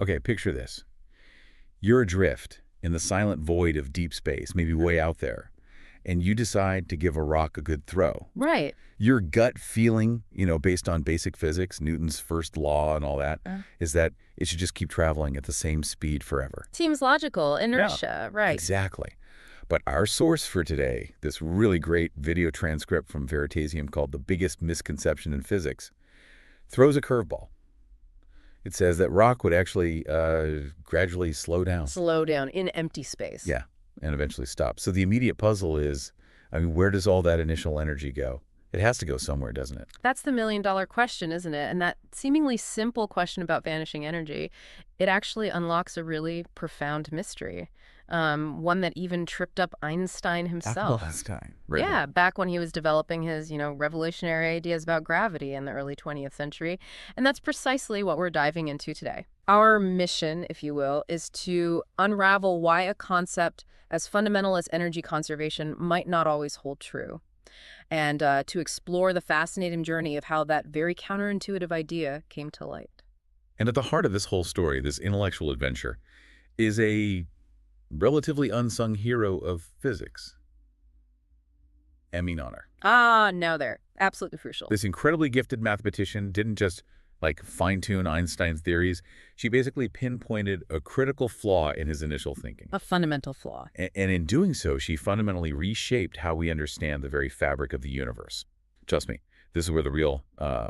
Okay, picture this. You're adrift in the silent void of deep space, maybe way out there, and you decide to give a rock a good throw. Right. Your gut feeling, based on basic physics, Newton's first law and all that, is that it should just keep traveling at the same speed forever. Seems logical. Yeah, Inertia. Right. exactly. But our source for today, this really great video transcript from Veritasium called The Biggest Misconception in Physics, throws a curveball. It says that rock would actually gradually slow down. Slow down in empty space. Yeah, and eventually stop. So the immediate puzzle is, where does all that initial energy go? It has to go somewhere, doesn't it? That's the million-dollar question, isn't it? And that seemingly simple question about vanishing energy, it actually unlocks a really profound mystery. One that even tripped up Einstein himself. Einstein. Really? Yeah, back when he was developing his, revolutionary ideas about gravity in the early 20th century. And that's precisely what we're diving into today. Our mission, if you will, is to unravel why a concept as fundamental as energy conservation might not always hold true. And to explore the fascinating journey of how that very counterintuitive idea came to light. And at the heart of this whole story, this intellectual adventure, is a relatively unsung hero of physics. Emmy Noether. Now there. Absolutely crucial. This incredibly gifted mathematician didn't just, fine-tune Einstein's theories. She basically pinpointed a critical flaw in his initial thinking. A fundamental flaw. And in doing so, she fundamentally reshaped how we understand the very fabric of the universe. Trust me, this is where the real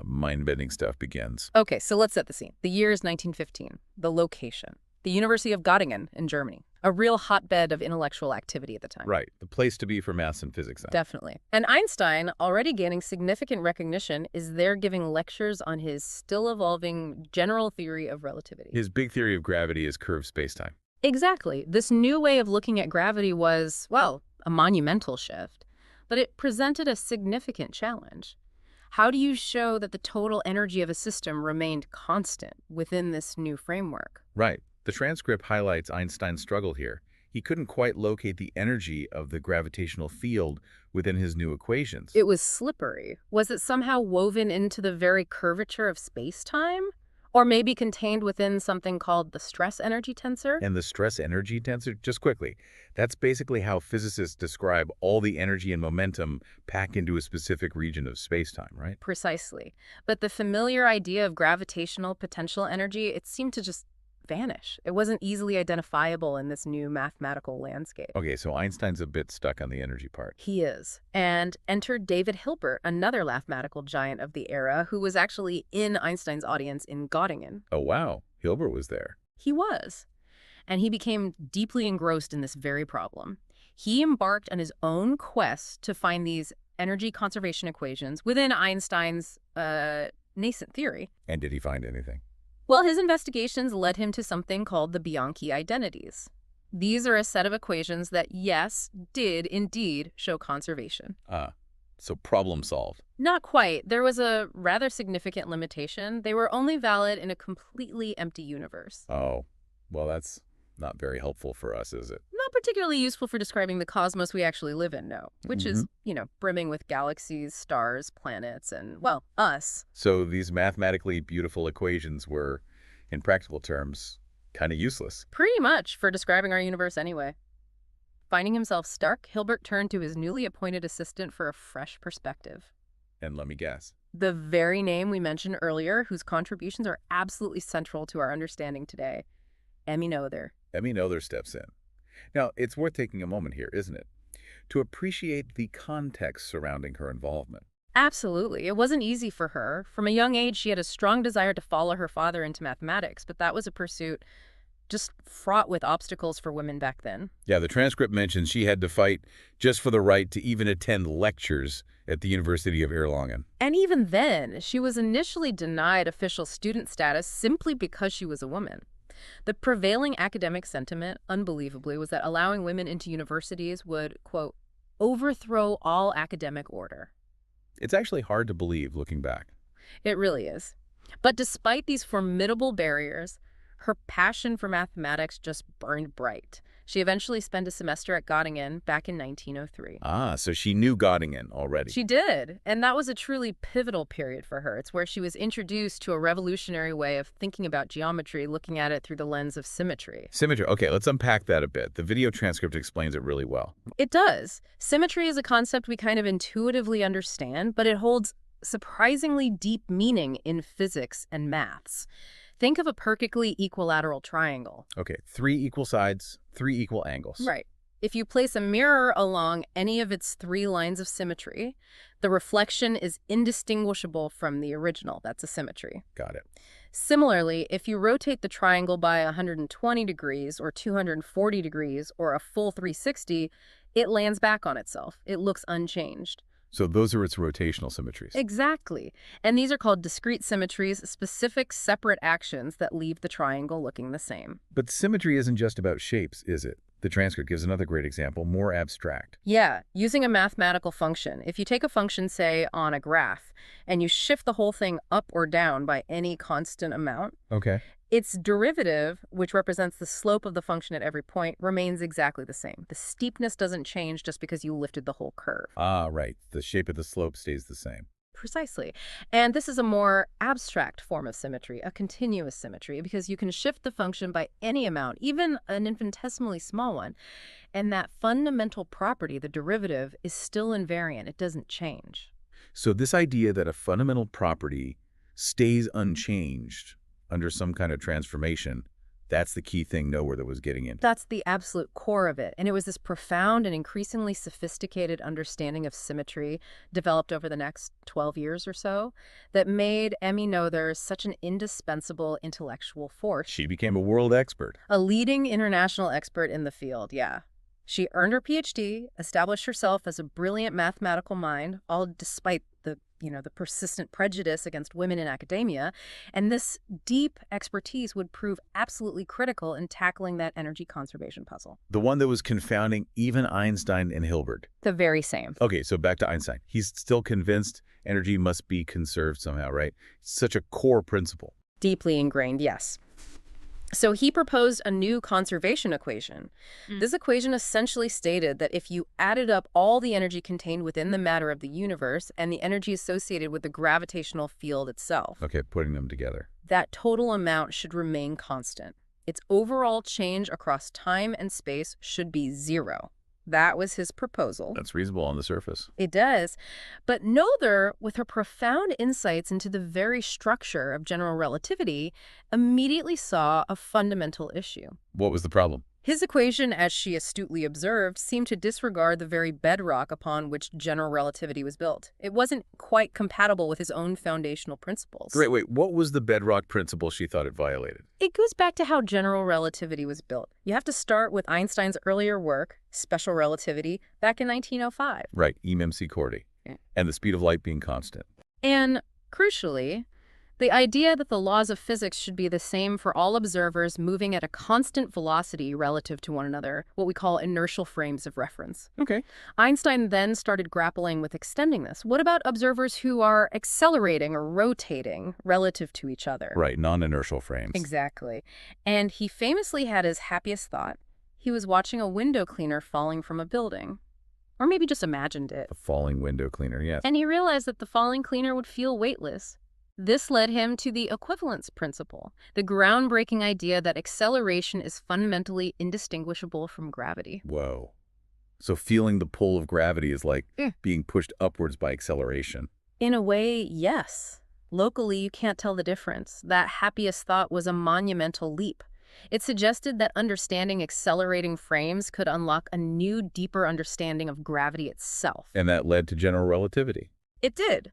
mind-bending stuff begins. Okay, so let's set the scene. The year is 1915. The location. The University of Göttingen in Germany. A real hotbed of intellectual activity at the time. Right, the place to be for maths and physics. Definitely. And Einstein, already gaining significant recognition, is there giving lectures on his still-evolving general theory of relativity. His big theory of gravity is curved spacetime. Exactly. This new way of looking at gravity was, well, a monumental shift. But it presented a significant challenge. How do you show that the total energy of a system remained constant within this new framework? Right. The transcript highlights Einstein's struggle here. He couldn't quite locate the energy of the gravitational field within his new equations. It was slippery. Was it somehow woven into the very curvature of space-time? Or maybe contained within something called the stress-energy tensor? And the stress-energy tensor, just quickly, that's basically how physicists describe all the energy and momentum packed into a specific region of space-time, right? Precisely. But the familiar idea of gravitational potential energy, it seemed to just vanish. It wasn't easily identifiable in this new mathematical landscape. Okay, so Einstein's a bit stuck on the energy part. He is. And enter David Hilbert, another mathematical giant of the era, who was actually in Einstein's audience in Göttingen. Oh, wow. Hilbert was there. He was. And he became deeply engrossed in this very problem. He embarked on his own quest to find these energy conservation equations within Einstein's nascent theory. And did he find anything? Well, his investigations led him to something called the Bianchi identities. These are a set of equations that, yes, did indeed show conservation. So problem solved. Not quite. There was a rather significant limitation. They were only valid in a completely empty universe. Oh, well, that's not very helpful for us, is it? Not particularly useful for describing the cosmos we actually live in, no. Which is, brimming with galaxies, stars, planets, and, well, us. So these mathematically beautiful equations were, in practical terms, kind of useless. Pretty much, for describing our universe anyway. Finding himself stuck, Hilbert turned to his newly appointed assistant for a fresh perspective. And let me guess. The very name we mentioned earlier, whose contributions are absolutely central to our understanding today. Emmy Noether. Emmy Noether steps in. Now, it's worth taking a moment here, isn't it? To appreciate the context surrounding her involvement. Absolutely. It wasn't easy for her. From a young age, she had a strong desire to follow her father into mathematics, but that was a pursuit just fraught with obstacles for women back then. Yeah, the transcript mentions she had to fight just for the right to even attend lectures at the University of Erlangen. And even then, she was initially denied official student status simply because she was a woman. The prevailing academic sentiment, unbelievably, was that allowing women into universities would, quote, overthrow all academic order. It's actually hard to believe looking back. It really is. But despite these formidable barriers, her passion for mathematics just burned bright. She eventually spent a semester at Göttingen back in 1903. Ah, so she knew Göttingen already. She did, and that was a truly pivotal period for her. It's where she was introduced to a revolutionary way of thinking about geometry, looking at it through the lens of symmetry. Symmetry. Okay, let's unpack that a bit. The video transcript explains it really well. It does. Symmetry is a concept we kind of intuitively understand, but it holds surprisingly deep meaning in physics and maths. Think of a perfectly equilateral triangle. Okay, 3 equal sides, 3 equal angles. Right. If you place a mirror along any of its 3 lines of symmetry, the reflection is indistinguishable from the original. That's a symmetry. Got it. Similarly, if you rotate the triangle by 120 degrees or 240 degrees or a full 360, it lands back on itself. It looks unchanged. So those are its rotational symmetries. Exactly. And these are called discrete symmetries, specific separate actions that leave the triangle looking the same. But symmetry isn't just about shapes, is it? The transcript gives another great example, more abstract. Yeah, using a mathematical function. If you take a function, say, on a graph, and you shift the whole thing up or down by any constant amount, Okay. its derivative, which represents the slope of the function at every point, remains exactly the same. The steepness doesn't change just because you lifted the whole curve. Ah, right. The shape of the slope stays the same. Precisely. And this is a more abstract form of symmetry, a continuous symmetry, because you can shift the function by any amount, even an infinitesimally small one. And that fundamental property, the derivative, is still invariant. It doesn't change. So this idea that a fundamental property stays unchanged under some kind of transformation, that's the key thing Nowhere was getting into. That's the absolute core of it. And it was this profound and increasingly sophisticated understanding of symmetry developed over the next 12 years or so that made Emmy Noether such an indispensable intellectual force. She became a world expert. A leading international expert in the field, yeah. She earned her PhD, established herself as a brilliant mathematical mind, all despite the persistent prejudice against women in academia, and this deep expertise would prove absolutely critical in tackling that energy conservation puzzle. The one that was confounding even Einstein and Hilbert. The very same. Okay, so back to Einstein. He's still convinced energy must be conserved somehow, right? It's such a core principle. Deeply ingrained, yes. So he proposed a new conservation equation. This equation essentially stated that if you added up all the energy contained within the matter of the universe and the energy associated with the gravitational field itself, Okay, putting them together. that total amount should remain constant. Its overall change across time and space should be 0. That was his proposal. That's reasonable on the surface. It does. But Noether, with her profound insights into the very structure of general relativity, immediately saw a fundamental issue. What was the problem? His equation, as she astutely observed, seemed to disregard the very bedrock upon which general relativity was built. It wasn't quite compatible with his own foundational principles. Great, wait, what was the bedrock principle she thought it violated? It goes back to how general relativity was built. You have to start with Einstein's earlier work, special relativity, back in 1905. Right, E-mc Cordy. Yeah. And the speed of light being constant. And, crucially, the idea that the laws of physics should be the same for all observers moving at a constant velocity relative to one another, what we call inertial frames of reference. Okay. Einstein then started grappling with extending this. What about observers who are accelerating or rotating relative to each other? Right, non-inertial frames. Exactly. And he famously had his happiest thought. He was watching a window cleaner falling from a building. Or maybe just imagined it. The falling window cleaner, yes. And he realized that the falling cleaner would feel weightless. This led him to the equivalence principle, the groundbreaking idea that acceleration is fundamentally indistinguishable from gravity. Whoa. So feeling the pull of gravity is like being pushed upwards by acceleration. In a way, yes. Locally, you can't tell the difference. That happiest thought was a monumental leap. It suggested that understanding accelerating frames could unlock a new, deeper understanding of gravity itself. And that led to general relativity. It did.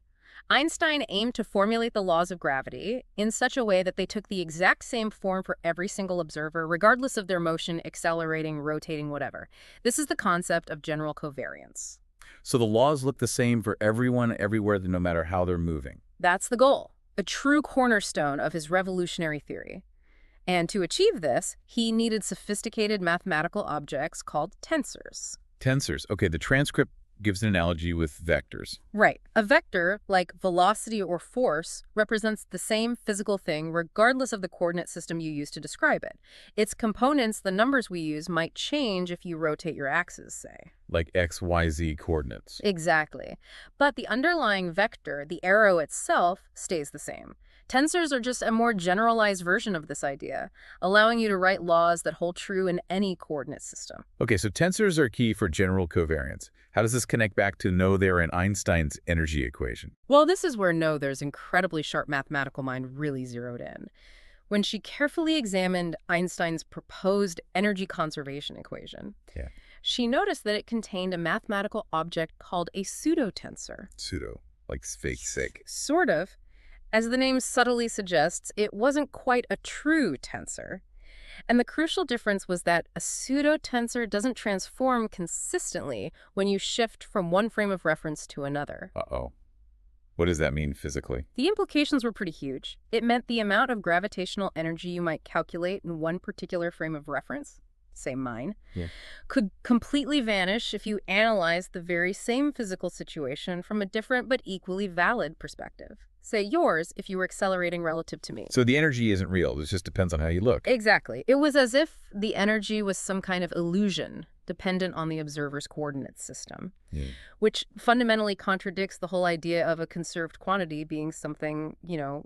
Einstein aimed to formulate the laws of gravity in such a way that they took the exact same form for every single observer, regardless of their motion, accelerating, rotating, whatever. This is the concept of general covariance. So the laws look the same for everyone, everywhere, no matter how they're moving. That's the goal, a true cornerstone of his revolutionary theory. And to achieve this, he needed sophisticated mathematical objects called tensors. Tensors. Okay, the transcript gives an analogy with vectors. Right. A vector, like velocity or force, represents the same physical thing regardless of the coordinate system you use to describe it. Its components, the numbers we use, might change if you rotate your axis, say. Like x, y, z coordinates. Exactly. But the underlying vector, the arrow itself, stays the same. Tensors are just a more generalized version of this idea, allowing you to write laws that hold true in any coordinate system. Okay, so tensors are key for general covariance. How does this connect back to Noether and Einstein's energy equation? Well, this is where Noether's incredibly sharp mathematical mind really zeroed in. When she carefully examined Einstein's proposed energy conservation equation, Yeah. she noticed that it contained a mathematical object called a pseudotensor. Pseudo, like fake sake. Sort of. As the name subtly suggests, it wasn't quite a true tensor. And the crucial difference was that a pseudotensor doesn't transform consistently when you shift from one frame of reference to another. Uh-oh. What does that mean physically? The implications were pretty huge. It meant the amount of gravitational energy you might calculate in one particular frame of reference, say mine, could completely vanish if you analyzed the very same physical situation from a different but equally valid perspective. Say yours if you were accelerating relative to me. So the energy isn't real. It just depends on how you look. Exactly. It was as if the energy was some kind of illusion dependent on the observer's coordinate system, which fundamentally contradicts the whole idea of a conserved quantity being something,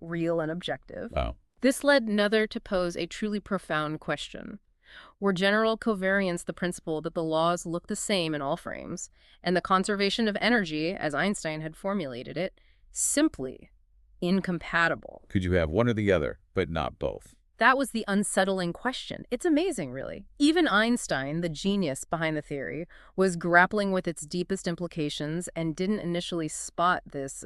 real and objective. Wow. This led Noether to pose a truly profound question. Were general covariance the principle that the laws look the same in all frames, and the conservation of energy, as Einstein had formulated it, simply incompatible? Could you have one or the other, but not both? That was the unsettling question. It's amazing, really. Even Einstein, the genius behind the theory, was grappling with its deepest implications and didn't initially spot this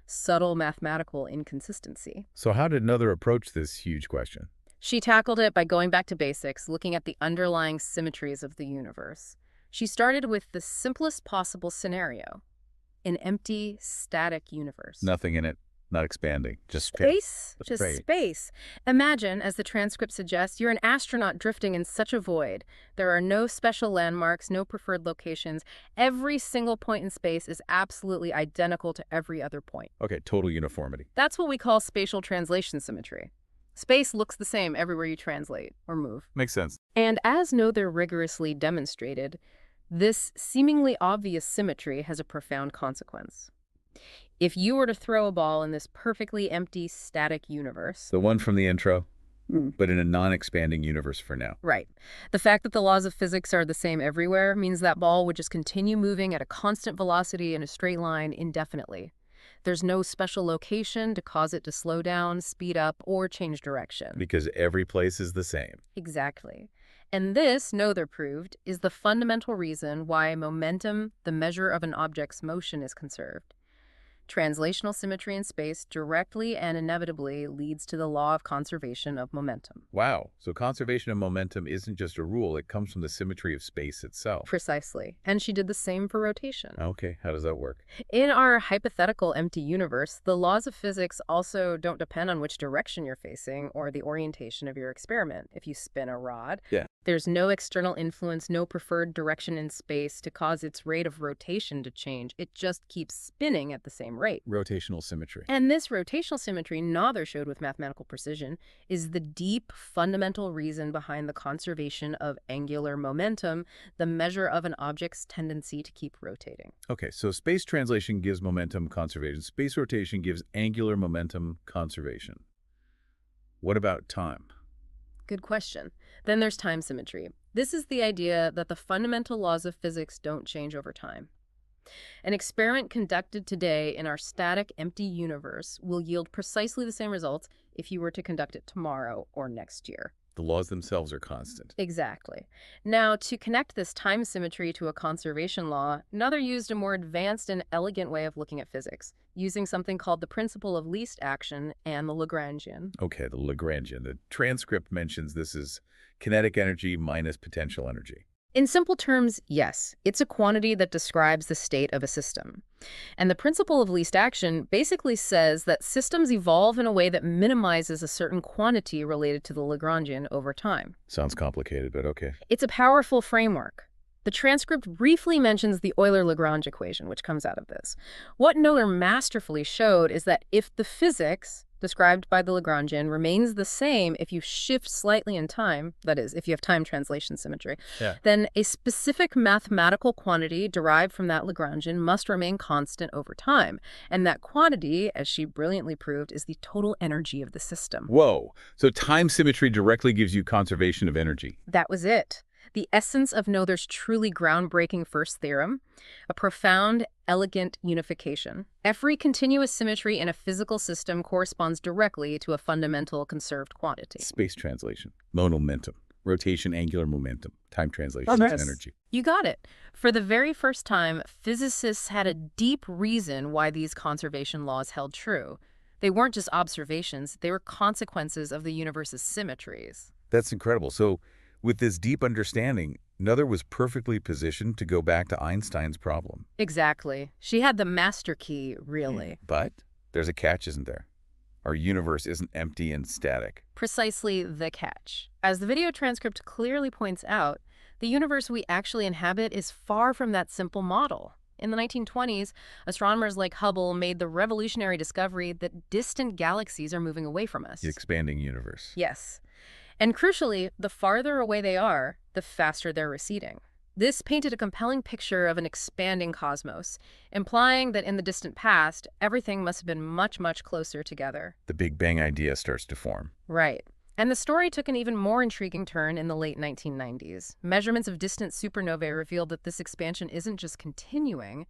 subtle mathematical inconsistency. So how did Noether approach this huge question? She tackled it by going back to basics, looking at the underlying symmetries of the universe. She started with the simplest possible scenario, an empty, static universe. Nothing in it, not expanding, just space. That's Just great. space. Imagine, as the transcript suggests, you're an astronaut drifting in such a void. There are no special landmarks, no preferred locations. Every single point in space is absolutely identical to every other point. Okay, total uniformity. That's what we call spatial translation symmetry. Space looks the same everywhere you translate or move. Makes sense. And as Noether rigorously demonstrated, this seemingly obvious symmetry has a profound consequence. If you were to throw a ball in this perfectly empty, static universe... The one from the intro, but in a non-expanding universe for now. Right. The fact that the laws of physics are the same everywhere means that ball would just continue moving at a constant velocity in a straight line indefinitely. There's no special location to cause it to slow down, speed up, or change direction. Because every place is the same. Exactly. And this, Noether proved, is the fundamental reason why momentum, the measure of an object's motion, is conserved. Translational symmetry in space directly and inevitably leads to the law of conservation of momentum. Wow. So conservation of momentum isn't just a rule. It comes from the symmetry of space itself. Precisely. And she did the same for rotation. Okay. How does that work? In our hypothetical empty universe, the laws of physics also don't depend on which direction you're facing or the orientation of your experiment. If you spin a rod, there's no external influence, no preferred direction in space to cause its rate of rotation to change. It just keeps spinning at the same rate. Rotational symmetry. And this rotational symmetry, Noether showed with mathematical precision, is the deep fundamental reason behind the conservation of angular momentum, the measure of an object's tendency to keep rotating. Okay, so space translation gives momentum conservation. Space rotation gives angular momentum conservation. What about time? Good question. Then there's time symmetry. This is the idea that the fundamental laws of physics don't change over time. An experiment conducted today in our static, empty universe will yield precisely the same results if you were to conduct it tomorrow or next year. The laws themselves are constant. Exactly. Now, to connect this time symmetry to a conservation law, Noether used a more advanced and elegant way of looking at physics, using something called the principle of least action and the Lagrangian. Okay, the Lagrangian. The transcript mentions this is kinetic energy minus potential energy. In simple terms, yes, it's a quantity that describes the state of a system. And the principle of least action basically says that systems evolve in a way that minimizes a certain quantity related to the Lagrangian over time. Sounds complicated, but okay. It's a powerful framework. The transcript briefly mentions the Euler-Lagrange equation, which comes out of this. What Noether masterfully showed is that if the physics described by the Lagrangian remains the same if you shift slightly in time, that is, if you have time translation symmetry, Yeah. then a specific mathematical quantity derived from that Lagrangian must remain constant over time. And that quantity, as she brilliantly proved, is the total energy of the system. Whoa. So time symmetry directly gives you conservation of energy. That was it. The essence of Noether's truly groundbreaking first theorem, a profound, elegant unification. Every continuous symmetry in a physical system corresponds directly to a fundamental conserved quantity. Space translation, momentum, rotation, angular momentum, time translation, Oh, nice. energy. You got it. For the very first time, physicists had a deep reason why these conservation laws held true. They weren't just observations, they were consequences of the universe's symmetries. That's incredible. So with this deep understanding, Noether was perfectly positioned to go back to Einstein's problem. Exactly. She had the master key, really. But there's a catch, isn't there? Our universe isn't empty and static. Precisely the catch. As the video transcript clearly points out, the universe we actually inhabit is far from that simple model. In the 1920s, astronomers like Hubble made the revolutionary discovery that distant galaxies are moving away from us. The expanding universe. Yes. And crucially, the farther away they are, the faster they're receding. This painted a compelling picture of an expanding cosmos, implying that in the distant past, everything must have been much, much closer together. The Big Bang idea starts to form. Right. And the story took an even more intriguing turn in the late 1990s. Measurements of distant supernovae revealed that this expansion isn't just continuing,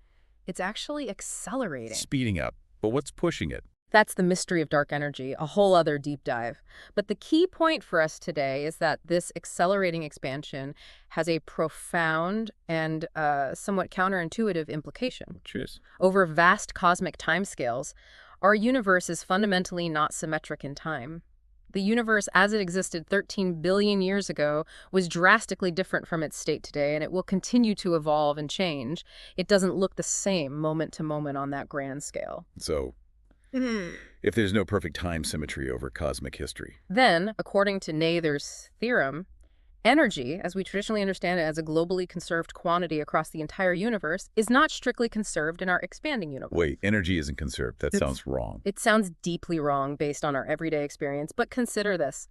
it's actually accelerating. Speeding up. But what's pushing it? That's the mystery of dark energy, a whole other deep dive. But the key point for us today is that this accelerating expansion has a profound and somewhat counterintuitive implication. Which is? Over vast cosmic timescales, our universe is fundamentally not symmetric in time. The universe as it existed 13 billion years ago was drastically different from its state today, and it will continue to evolve and change. It doesn't look the same moment to moment on that grand scale. So if there's no perfect time symmetry over cosmic history. Then, according to Noether's theorem, energy, as we traditionally understand it as a globally conserved quantity across the entire universe, is not strictly conserved in our expanding universe. Wait, energy isn't conserved. That sounds wrong. It sounds deeply wrong based on our everyday experience, but consider this.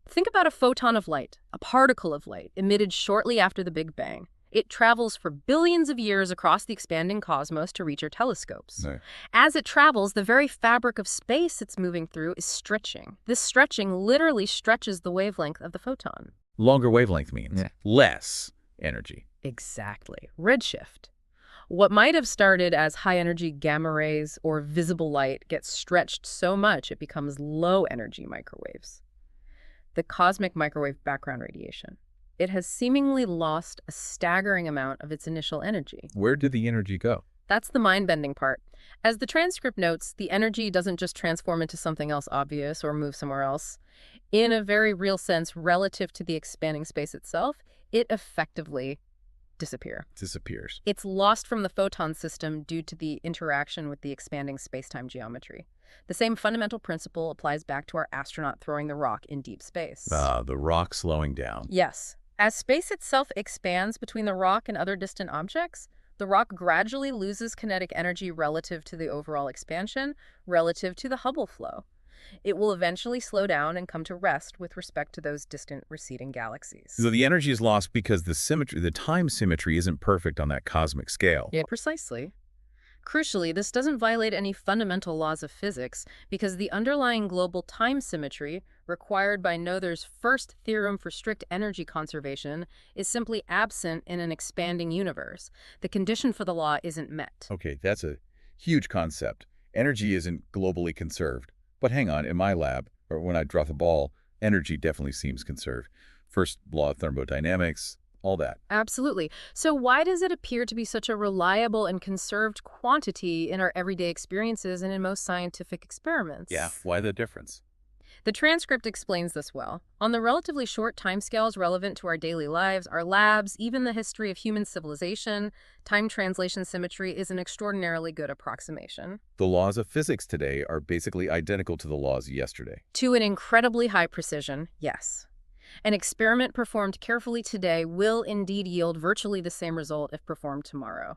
Think about a photon of light, a particle of light, emitted shortly after the Big Bang. It travels for billions of years across the expanding cosmos to reach our telescopes. No. As it travels, the very fabric of space it's moving through is stretching. This stretching literally stretches the wavelength of the photon. Longer wavelength means less energy. Exactly. Redshift. What might have started as high-energy gamma rays or visible light gets stretched so much it becomes low-energy microwaves. The cosmic microwave background radiation. It has seemingly lost a staggering amount of its initial energy. Where did the energy go? That's the mind-bending part. As the transcript notes, the energy doesn't just transform into something else obvious or move somewhere else. In a very real sense, relative to the expanding space itself, it effectively Disappears. It's lost from the photon system due to the interaction with the expanding space-time geometry. The same fundamental principle applies back to our astronaut throwing the rock in deep space. The rock slowing down. Yes. As space itself expands between the rock and other distant objects, the rock gradually loses kinetic energy relative to the overall expansion, relative to the Hubble flow. It will eventually slow down and come to rest with respect to those distant receding galaxies. So the energy is lost because the time symmetry isn't perfect on that cosmic scale. Yeah, precisely. Crucially, this doesn't violate any fundamental laws of physics because the underlying global time symmetry required by Noether's first theorem for strict energy conservation is simply absent in an expanding universe. The condition for the law isn't met. Okay, that's a huge concept. Energy isn't globally conserved. But hang on, in my lab, or when I drop the ball, energy definitely seems conserved. First law of thermodynamics, all that. Absolutely. So why does it appear to be such a reliable and conserved quantity in our everyday experiences and in most scientific experiments? Yeah, why the difference? The transcript explains this well. On the relatively short timescales relevant to our daily lives, our labs, even the history of human civilization, time translation symmetry is an extraordinarily good approximation. The laws of physics today are basically identical to the laws of yesterday. To an incredibly high precision, yes. An experiment performed carefully today will indeed yield virtually the same result if performed tomorrow.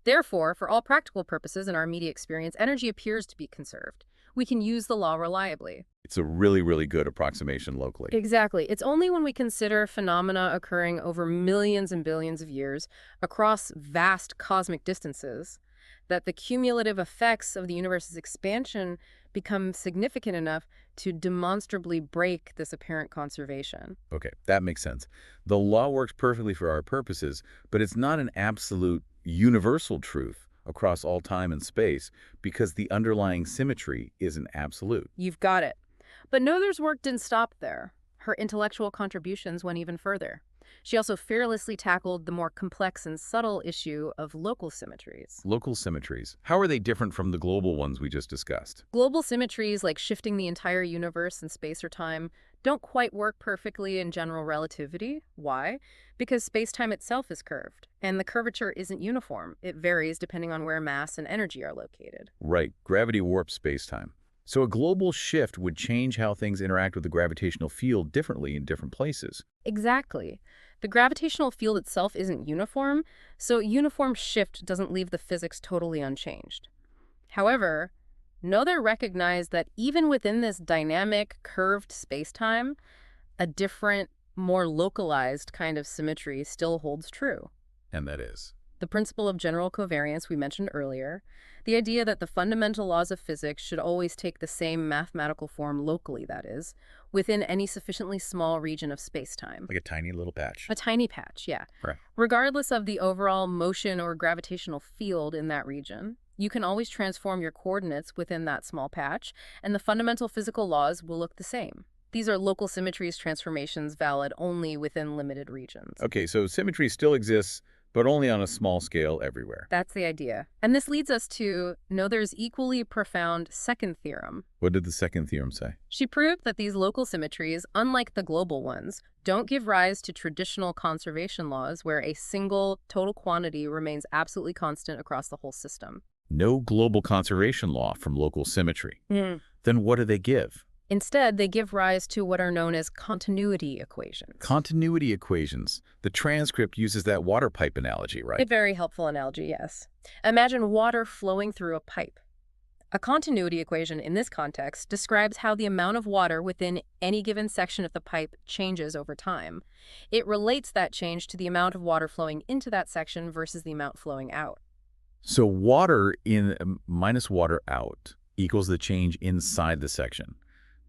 Therefore, for all practical purposes in our immediate experience, energy appears to be conserved. We can use the law reliably. It's a really, really good approximation locally. Exactly. It's only when we consider phenomena occurring over millions and billions of years across vast cosmic distances that the cumulative effects of the universe's expansion become significant enough to demonstrably break this apparent conservation. Okay, that makes sense. The law works perfectly for our purposes, but it's not an absolute universal truth across all time and space because the underlying symmetry isn't absolute. You've got it. But Noether's work didn't stop there. Her intellectual contributions went even further. She also fearlessly tackled the more complex and subtle issue of local symmetries. Local symmetries. How are they different from the global ones we just discussed? Global symmetries, like shifting the entire universe in space or time, don't quite work perfectly in general relativity. Why? Because space-time itself is curved, and the curvature isn't uniform. It varies depending on where mass and energy are located. Right, gravity warps space-time. So a global shift would change how things interact with the gravitational field differently in different places. Exactly. The gravitational field itself isn't uniform, so a uniform shift doesn't leave the physics totally unchanged. However, Noether recognized that even within this dynamic, curved spacetime, a different, more localized kind of symmetry still holds true. And that is. The principle of general covariance we mentioned earlier, the idea that the fundamental laws of physics should always take the same mathematical form locally, that is, within any sufficiently small region of spacetime. Like a tiny little patch. A tiny patch, yeah. Right. Regardless of the overall motion or gravitational field in that region, you can always transform your coordinates within that small patch, and the fundamental physical laws will look the same. These are local symmetries transformations valid only within limited regions. Okay, so symmetry still exists, but only on a small scale everywhere. That's the idea. And this leads us to Noether's equally profound second theorem. What did the second theorem say? She proved that these local symmetries, unlike the global ones, don't give rise to traditional conservation laws where a single total quantity remains absolutely constant across the whole system. No global conservation law from local symmetry. Mm. Then what do they give? Instead, they give rise to what are known as continuity equations. Continuity equations. The transcript uses that water pipe analogy, right? A very helpful analogy, yes. Imagine water flowing through a pipe. A continuity equation in this context describes how the amount of water within any given section of the pipe changes over time. It relates that change to the amount of water flowing into that section versus the amount flowing out. So water in minus water out equals the change inside the section.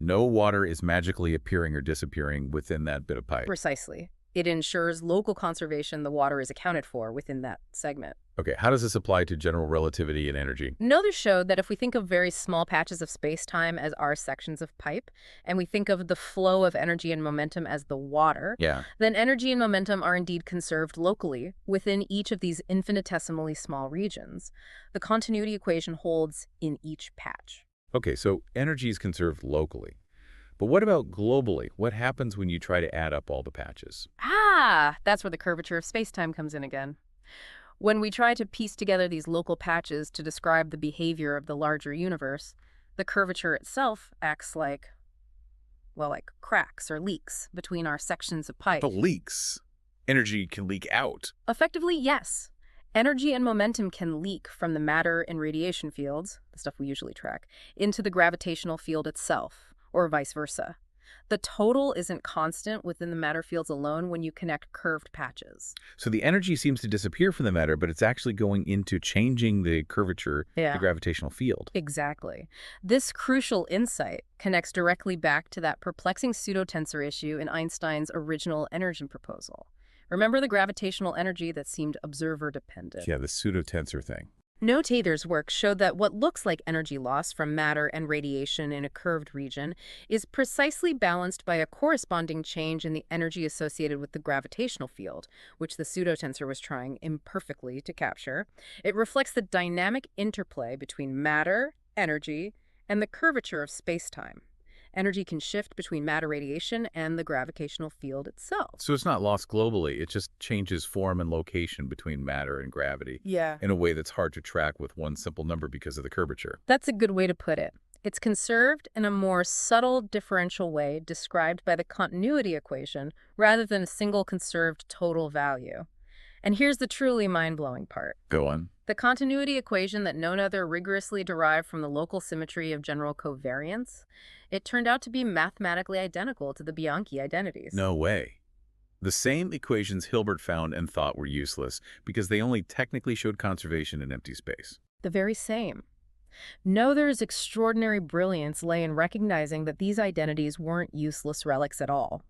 No water is magically appearing or disappearing within that bit of pipe. Precisely. It ensures local conservation the water is accounted for within that segment. Okay, how does this apply to general relativity and energy? Noether showed that if we think of very small patches of space-time as our sections of pipe, and we think of the flow of energy and momentum as the water, then energy and momentum are indeed conserved locally within each of these infinitesimally small regions. The continuity equation holds in each patch. Okay, so energy is conserved locally. But what about globally? What happens when you try to add up all the patches? That's where the curvature of space-time comes in again. When we try to piece together these local patches to describe the behavior of the larger universe, the curvature itself acts like cracks or leaks between our sections of pipe. But leaks? Energy can leak out. Effectively, yes. Energy and momentum can leak from the matter and radiation fields, the stuff we usually track, into the gravitational field itself, or vice versa. The total isn't constant within the matter fields alone when you connect curved patches. So the energy seems to disappear from the matter, but it's actually going into changing the curvature, the gravitational field. Exactly. This crucial insight connects directly back to that perplexing pseudotensor issue in Einstein's original energy proposal. Remember the gravitational energy that seemed observer-dependent? Yeah, the pseudotensor thing. Noether's work showed that what looks like energy loss from matter and radiation in a curved region is precisely balanced by a corresponding change in the energy associated with the gravitational field, which the pseudotensor was trying imperfectly to capture. It reflects the dynamic interplay between matter, energy, and the curvature of space-time. Energy can shift between matter radiation and the gravitational field itself. So it's not lost globally. It just changes form and location between matter and gravity in a way that's hard to track with one simple number because of the curvature. That's a good way to put it. It's conserved in a more subtle differential way described by the continuity equation rather than a single conserved total value. And here's the truly mind-blowing part. Go on. The continuity equation that none other rigorously derived from the local symmetry of general covariance, it turned out to be mathematically identical to the Bianchi identities. No way. The same equations Hilbert found and thought were useless because they only technically showed conservation in empty space. The very same. Noether's extraordinary brilliance lay in recognizing that these identities weren't useless relics at all.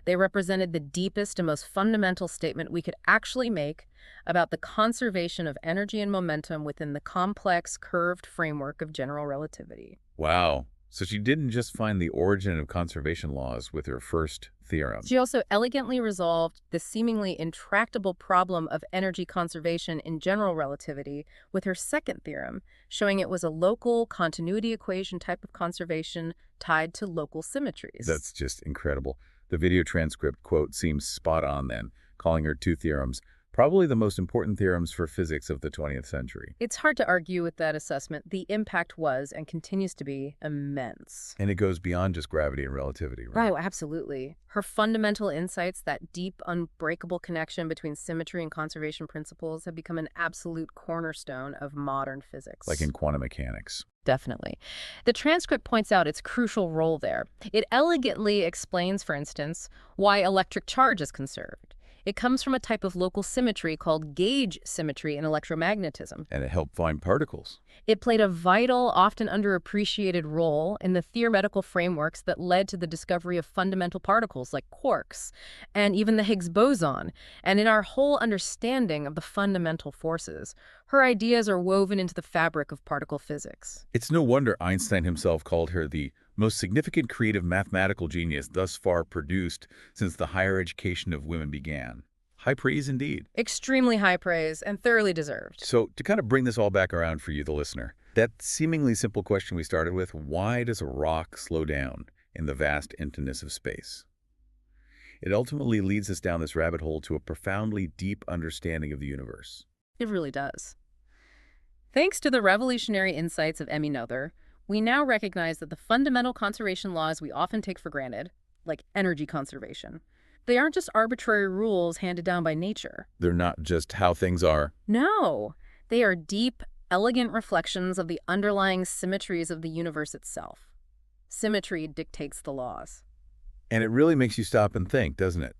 They represented the deepest and most fundamental statement we could actually make about the conservation of energy and momentum within the complex, curved framework of general relativity. Wow. So she didn't just find the origin of conservation laws with her first theorem. She also elegantly resolved the seemingly intractable problem of energy conservation in general relativity with her second theorem, showing it was a local continuity equation type of conservation tied to local symmetries. That's just incredible. The video transcript quote seems spot on then, calling her two theorems probably the most important theorems for physics of the 20th century. It's hard to argue with that assessment. The impact was and continues to be immense. And it goes beyond just gravity and relativity, right? Right, absolutely. Her fundamental insights, that deep, unbreakable connection between symmetry and conservation principles, have become an absolute cornerstone of modern physics. Like in quantum mechanics. Definitely. The transcript points out its crucial role there. It elegantly explains, for instance, why electric charge is conserved. It comes from a type of local symmetry called gauge symmetry in electromagnetism. And it helped find particles. It played a vital, often underappreciated role in the theoretical frameworks that led to the discovery of fundamental particles like quarks, and even the Higgs boson, and in our whole understanding of the fundamental forces. Her ideas are woven into the fabric of particle physics. It's no wonder Einstein himself called her the most significant creative mathematical genius thus far produced since the higher education of women began. High praise indeed. Extremely high praise and thoroughly deserved. So to kind of bring this all back around for you, the listener, that seemingly simple question we started with, why does a rock slow down in the vast emptiness of space? It ultimately leads us down this rabbit hole to a profoundly deep understanding of the universe. It really does. Thanks to the revolutionary insights of Emmy Noether, we now recognize that the fundamental conservation laws we often take for granted, like energy conservation, they aren't just arbitrary rules handed down by nature. They're not just how things are. No, they are deep, elegant reflections of the underlying symmetries of the universe itself. Symmetry dictates the laws. And it really makes you stop and think, doesn't it?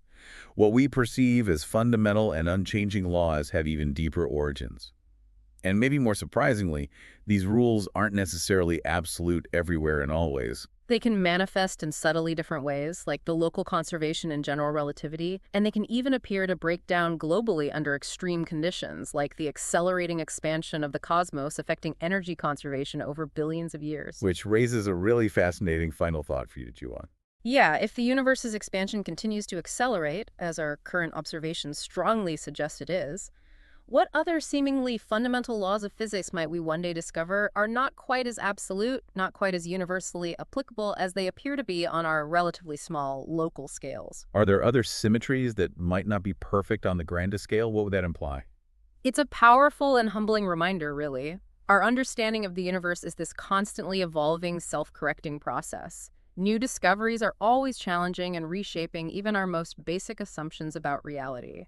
What we perceive as fundamental and unchanging laws have even deeper origins. And maybe more surprisingly, these rules aren't necessarily absolute everywhere and always. They can manifest in subtly different ways, like the local conservation and general relativity, and they can even appear to break down globally under extreme conditions, like the accelerating expansion of the cosmos affecting energy conservation over billions of years. Which raises a really fascinating final thought for you to chew on. Yeah, if the universe's expansion continues to accelerate, as our current observations strongly suggest it is, what other seemingly fundamental laws of physics might we one day discover are not quite as absolute, not quite as universally applicable as they appear to be on our relatively small local scales? Are there other symmetries that might not be perfect on the grandest scale? What would that imply? It's a powerful and humbling reminder, really. Our understanding of the universe is this constantly evolving, self-correcting process. New discoveries are always challenging and reshaping even our most basic assumptions about reality.